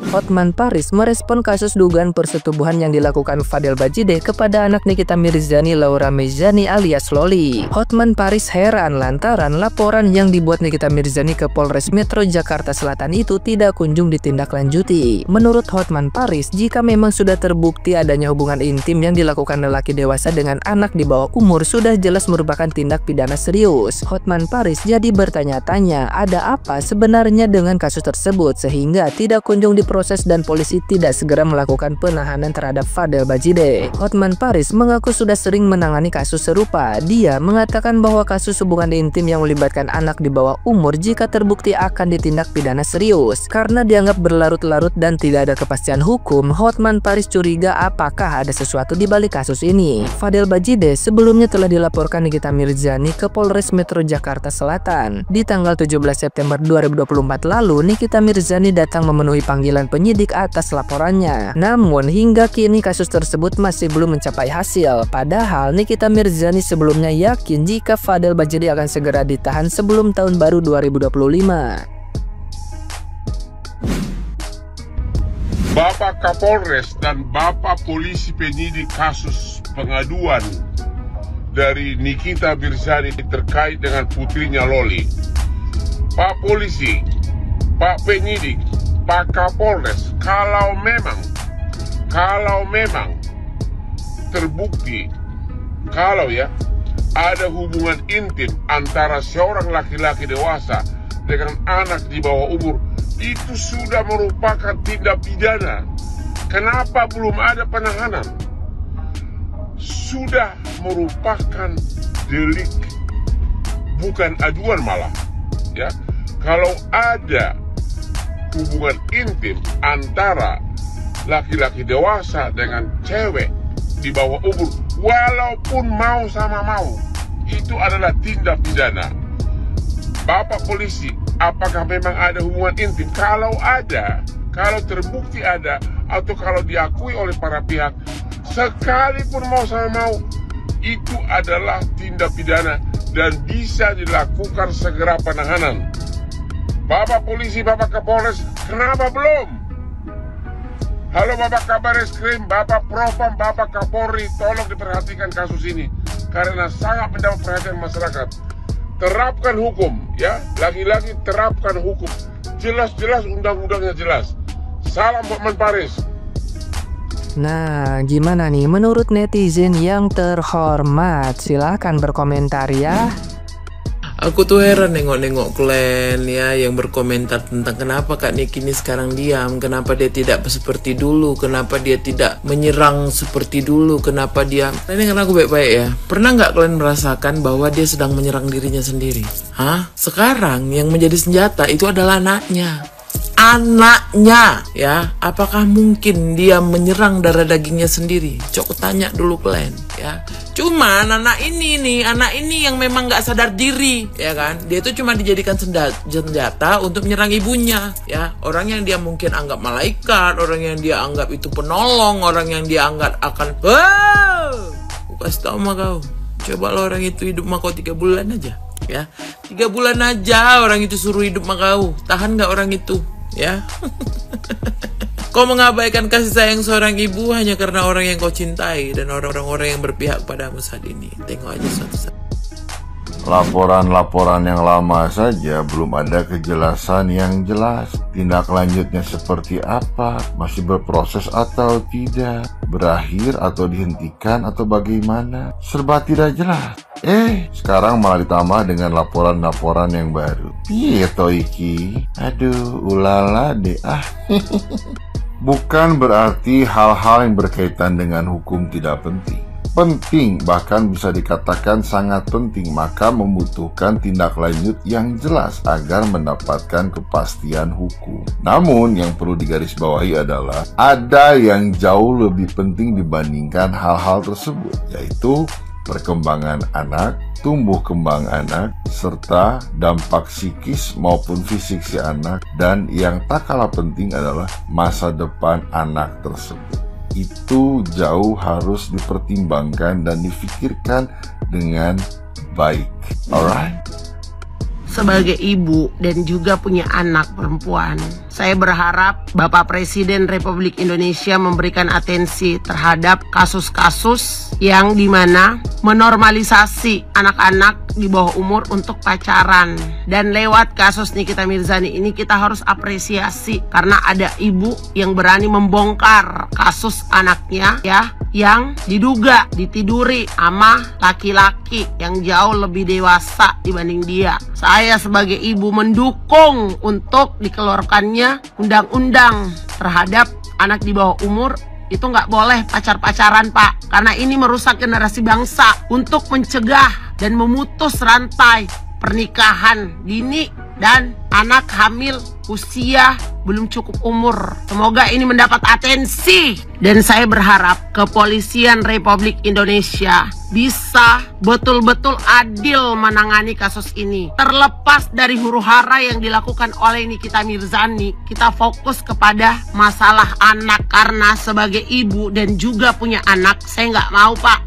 Hotman Paris merespon kasus dugaan persetubuhan yang dilakukan Fadel Bajideh kepada anak Nikita Mirzani, Laura Mezani alias Loli. Hotman Paris heran lantaran laporan yang dibuat Nikita Mirzani ke Polres Metro Jakarta Selatan itu tidak kunjung ditindaklanjuti. Menurut Hotman Paris, jika memang sudah terbukti adanya hubungan intim yang dilakukan lelaki dewasa dengan anak di bawah umur, sudah jelas merupakan tindak pidana serius. Hotman Paris jadi bertanya-tanya, ada apa sebenarnya dengan kasus tersebut sehingga tidak kunjung diproses dan polisi tidak segera melakukan penahanan terhadap Fadel Bajideh. Hotman Paris mengaku sudah sering menangani kasus serupa. Dia mengatakan bahwa kasus hubungan intim yang melibatkan anak di bawah umur jika terbukti akan ditindak pidana serius. Karena dianggap berlarut-larut dan tidak ada kepastian hukum, Hotman Paris curiga apakah ada sesuatu di balik kasus ini. Fadel Bajideh sebelumnya telah dilaporkan Nikita Mirzani ke Polres Metro Jakarta Selatan. Di tanggal 17 September 2024 lalu, Nikita Mirzani datang memenuhi panggilan penyidik atas laporannya. Namun hingga kini kasus tersebut masih belum mencapai hasil. Padahal Nikita Mirzani sebelumnya yakin jika Fadel Bajideh akan segera ditahan sebelum tahun baru 2025. Bapak Kapolres dan Bapak Polisi penyidik kasus pengaduan dari Nikita Mirzani terkait dengan putrinya Loli. Pak Polisi, Pak Penyidik, Pak Kapolres, kalau memang terbukti ada hubungan intim antara seorang laki-laki dewasa dengan anak di bawah umur, itu sudah merupakan tindak pidana. Kenapa belum ada penahanan? Sudah merupakan delik, bukan aduan malah. Ya, kalau ada hubungan intim antara laki-laki dewasa dengan cewek di bawah umur, walaupun mau sama mau, itu adalah tindak pidana. Bapak polisi, apakah memang ada hubungan intim? Kalau ada, kalau terbukti ada, atau kalau diakui oleh para pihak, sekalipun mau sama mau, itu adalah tindak pidana dan bisa dilakukan segera penahanan. Bapak polisi, Bapak Kapolres, kenapa belum? Halo Bapak Kabar Eskrim, Bapak Propam, Bapak Kapolri, tolong diperhatikan kasus ini karena sangat mendapat perhatian masyarakat. Terapkan hukum, ya, lagi-lagi terapkan hukum. Jelas-jelas undang-undangnya jelas. Salam Hotman Paris. Nah, gimana nih menurut netizen yang terhormat? Silahkan berkomentar ya. Aku tuh heran nengok-nengok kalian ya yang berkomentar tentang kenapa Kak Niki ini sekarang diam, kenapa dia tidak seperti dulu, kenapa dia tidak menyerang seperti dulu, kenapa dia... Ini kan aku baik-baik ya. Pernah nggak kalian merasakan bahwa dia sedang menyerang dirinya sendiri? Hah? Sekarang yang menjadi senjata itu adalah anaknya. Anaknya ya, apakah mungkin dia menyerang darah dagingnya sendiri? Coba tanya dulu kalian ya. Cuman anak ini yang memang nggak sadar diri ya kan, dia itu cuma dijadikan senjata untuk menyerang ibunya ya. Orang yang dia mungkin anggap malaikat, orang yang dia anggap itu penolong, orang yang dia anggap akan aku kasih tau sama kau, coba lo orang itu hidup sama kau 3 bulan aja ya, 3 bulan aja orang itu suruh hidup sama kau, tahan nggak orang itu ya? Kau mengabaikan kasih sayang seorang ibu hanya karena orang yang kau cintai dan orang-orang yang berpihak padamu saat ini. Tengok aja suatu saat. Laporan-laporan yang lama saja belum ada kejelasan yang jelas. Tindak lanjutnya seperti apa, masih berproses atau tidak, berakhir atau dihentikan atau bagaimana, serba tidak jelas. Sekarang malah ditambah dengan laporan-laporan yang baru. Iya toh iki, aduh ulala deh Bukan berarti hal-hal yang berkaitan dengan hukum tidak penting. Penting, bahkan bisa dikatakan sangat penting, maka membutuhkan tindak lanjut yang jelas agar mendapatkan kepastian hukum. Namun yang perlu digarisbawahi adalah ada yang jauh lebih penting dibandingkan hal-hal tersebut, yaitu perkembangan anak, tumbuh kembang anak, serta dampak psikis maupun fisik si anak, dan yang tak kalah penting adalah masa depan anak tersebut. Itu jauh harus dipertimbangkan dan difikirkan dengan baik. Alright? sebagai ibu dan juga punya anak perempuan, saya berharap Bapak Presiden Republik Indonesia memberikan atensi terhadap kasus-kasus yang dimana menormalisasi anak-anak di bawah umur untuk pacaran. Dan lewat kasus Nikita Mirzani ini kita harus apresiasi karena ada ibu yang berani membongkar kasus anaknya ya, yang diduga ditiduri sama laki-laki yang jauh lebih dewasa dibanding dia. Saya sebagai ibu mendukung untuk dikeluarkannya undang-undang terhadap anak di bawah umur. Itu nggak boleh pacar-pacaran, Pak, karena ini merusak generasi bangsa. Untuk mencegah dan memutus rantai pernikahan dini dan anak hamil usia belum cukup umur. Semoga ini mendapat atensi, dan saya berharap Kepolisian Republik Indonesia bisa betul-betul adil menangani kasus ini. Terlepas dari huru-hara yang dilakukan oleh Nikita Mirzani, kita fokus kepada masalah anak, karena sebagai ibu dan juga punya anak, saya nggak mau, Pak,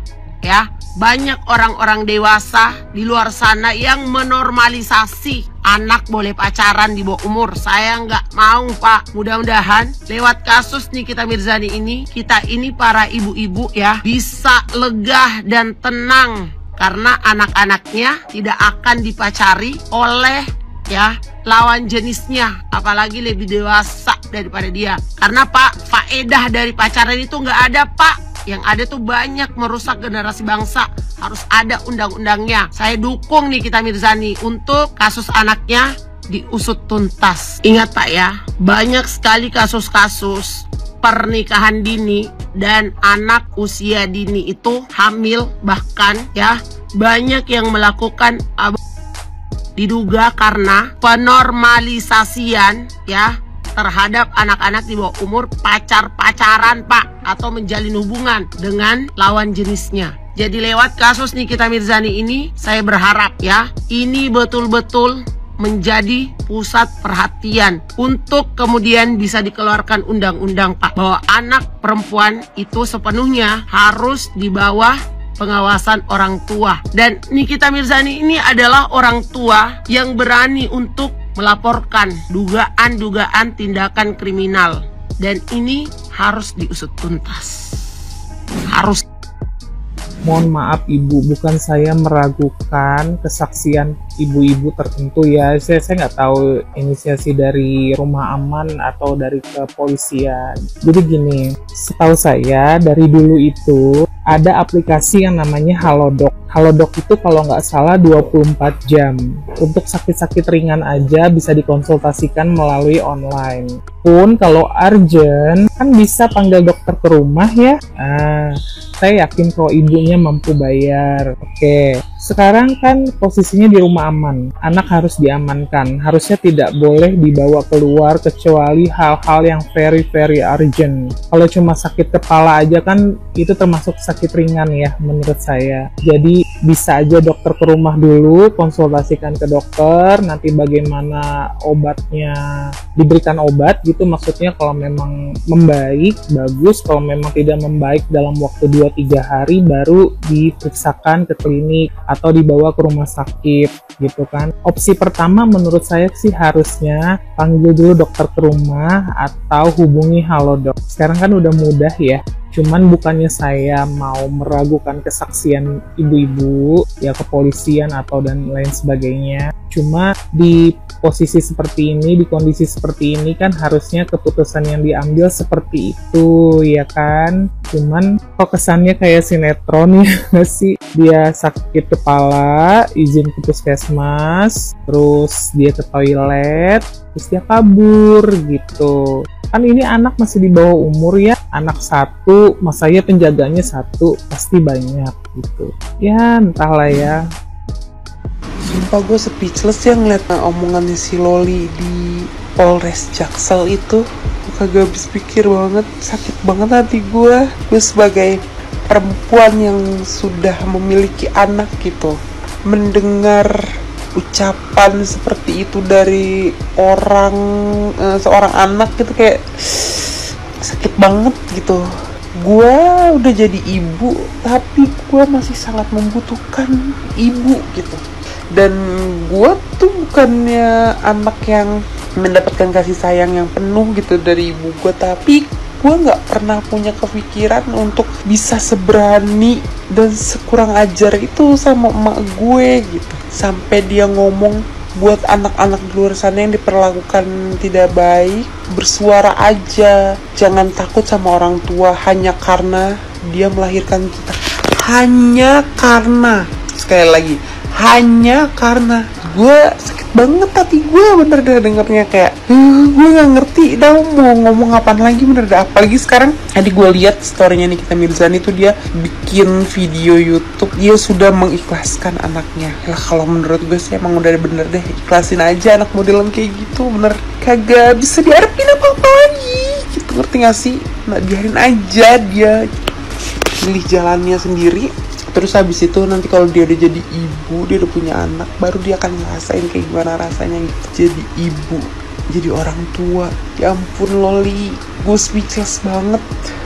ya, banyak orang-orang dewasa di luar sana yang menormalisasi anak boleh pacaran di bawah umur. Saya nggak mau, Pak. Mudah-mudahan lewat kasus Nikita Mirzani ini, kita ini para ibu-ibu ya bisa lega dan tenang, karena anak-anaknya tidak akan dipacari oleh ya lawan jenisnya, apalagi lebih dewasa daripada dia. Karena Pak, faedah dari pacaran itu nggak ada, Pak. Yang ada tuh banyak merusak generasi bangsa. Harus ada undang-undangnya. Saya dukung Nikita Mirzani untuk kasus anaknya diusut tuntas. Ingat, Pak, ya, banyak sekali kasus-kasus pernikahan dini dan anak usia dini itu hamil, bahkan ya banyak yang melakukan diduga karena penormalisasian ya terhadap anak-anak di bawah umur pacar-pacaran, Pak, atau menjalin hubungan dengan lawan jenisnya. Jadi lewat kasus Nikita Mirzani ini, saya berharap ya, ini betul-betul menjadi pusat perhatian untuk kemudian bisa dikeluarkan undang-undang, Pak, bahwa anak perempuan itu sepenuhnya harus di bawah pengawasan orang tua. Dan Nikita Mirzani ini adalah orang tua yang berani untuk melaporkan dugaan-dugaan tindakan kriminal, dan ini harus diusut tuntas. Harus. Mohon maaf Ibu, bukan saya meragukan kesaksian ibu-ibu tertentu ya. Saya nggak tahu inisiasi dari Rumah Aman atau dari kepolisian. Jadi gini, setahu saya dari dulu itu ada aplikasi yang namanya Halodoc. Halodoc itu kalau nggak salah 24 jam. Untuk sakit-sakit ringan aja bisa dikonsultasikan melalui online. Pun kalau urgent kan bisa panggil dokter ke rumah ya. Saya yakin kalau ibunya mampu bayar. Oke, sekarang kan posisinya di Rumah Aman. Anak harus diamankan. Harusnya tidak boleh dibawa keluar kecuali hal-hal yang very urgent. Kalau cuma sakit kepala aja kan itu termasuk sakit ringan ya menurut saya. Jadi bisa aja dokter ke rumah dulu, konsultasikan ke dokter, nanti bagaimana obatnya, diberikan obat gitu, maksudnya kalau memang membaik, bagus. Kalau memang tidak membaik dalam waktu 2-3 hari baru diperiksakan ke klinik atau dibawa ke rumah sakit gitu kan. Opsi pertama menurut saya sih harusnya panggil dulu dokter ke rumah atau hubungi Halodoc. Sekarang kan udah mudah ya. Cuman bukannya saya mau meragukan kesaksian ibu-ibu ya, kepolisian atau dan lain sebagainya. Cuma di posisi seperti ini, di kondisi seperti ini kan harusnya keputusan yang diambil seperti itu ya kan. Cuman kok kesannya kayak sinetron ya nggak sih? Dia sakit kepala, izin ke puskesmas, terus dia ke toilet, terus dia kabur gitu. Kan ini anak masih di bawah umur ya, anak satu, masanya penjaganya satu, pasti banyak gitu. Ya entahlah ya. Sumpah gue speechless ya ngeliat omongannya si Loli di Polres Jaksel itu. Gue kagak habis pikir banget, sakit banget hati gue. Gue sebagai perempuan yang sudah memiliki anak gitu, mendengar ucapan seperti itu dari seorang anak gitu kayak sakit banget gitu. Gue udah jadi ibu tapi gue masih sangat membutuhkan ibu gitu. Dan gue tuh bukannya anak yang mendapatkan kasih sayang yang penuh gitu dari ibu gue, tapi gue nggak pernah punya kepikiran untuk bisa seberani dan sekurang ajar itu sama emak gue gitu. Sampai dia ngomong buat anak-anak di luar sana yang diperlakukan tidak baik, bersuara aja, jangan takut sama orang tua hanya karena dia melahirkan kita. Hanya karena, sekali lagi, hanya karena. Gue sakit banget hati gue bener deh dengernya, kayak gue nggak ngerti dah mau ngomong apaan lagi bener deh. Apalagi sekarang tadi gue lihat storynya Nikita Mirzani tuh, dia bikin video YouTube, dia sudah mengikhlaskan anaknya. Lah kalau menurut gue sih emang udah bener deh, ikhlasin aja anak modelan kayak gitu, bener kagak bisa diharapin apa-apa lagi gitu, ngerti gak sih? Nah biarin aja dia milih jalannya sendiri. Terus habis itu nanti kalau dia udah jadi ibu, dia udah punya anak, baru dia akan ngerasain kayak gimana rasanya gitu jadi ibu, jadi orang tua. Ya ampun Loli, gue speechless banget,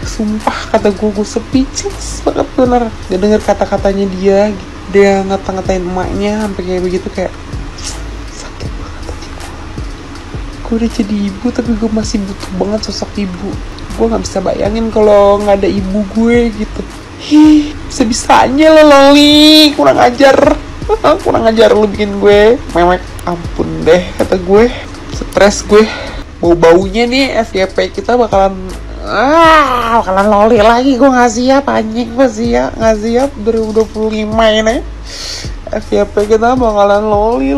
sumpah kata gue speechless banget bener. Dia denger kata-katanya dia, dia ngata-ngatain emaknya sampai kayak begitu, kayak sakit banget hati gue udah jadi ibu tapi gue masih butuh banget sosok ibu. Gue nggak bisa bayangin kalau nggak ada ibu gue gitu. Bisa-bisanya lo Loli, kurang ajar kurang ajar lo bikin gue memek. Ampun deh kata gue, stres gue. Bau-baunya nih FYP kita bakalan Loli lagi. Gue gak siap anjing, gak siap 2025 ini FYP kita bakalan Loli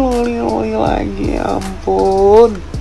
lagi. Ampun.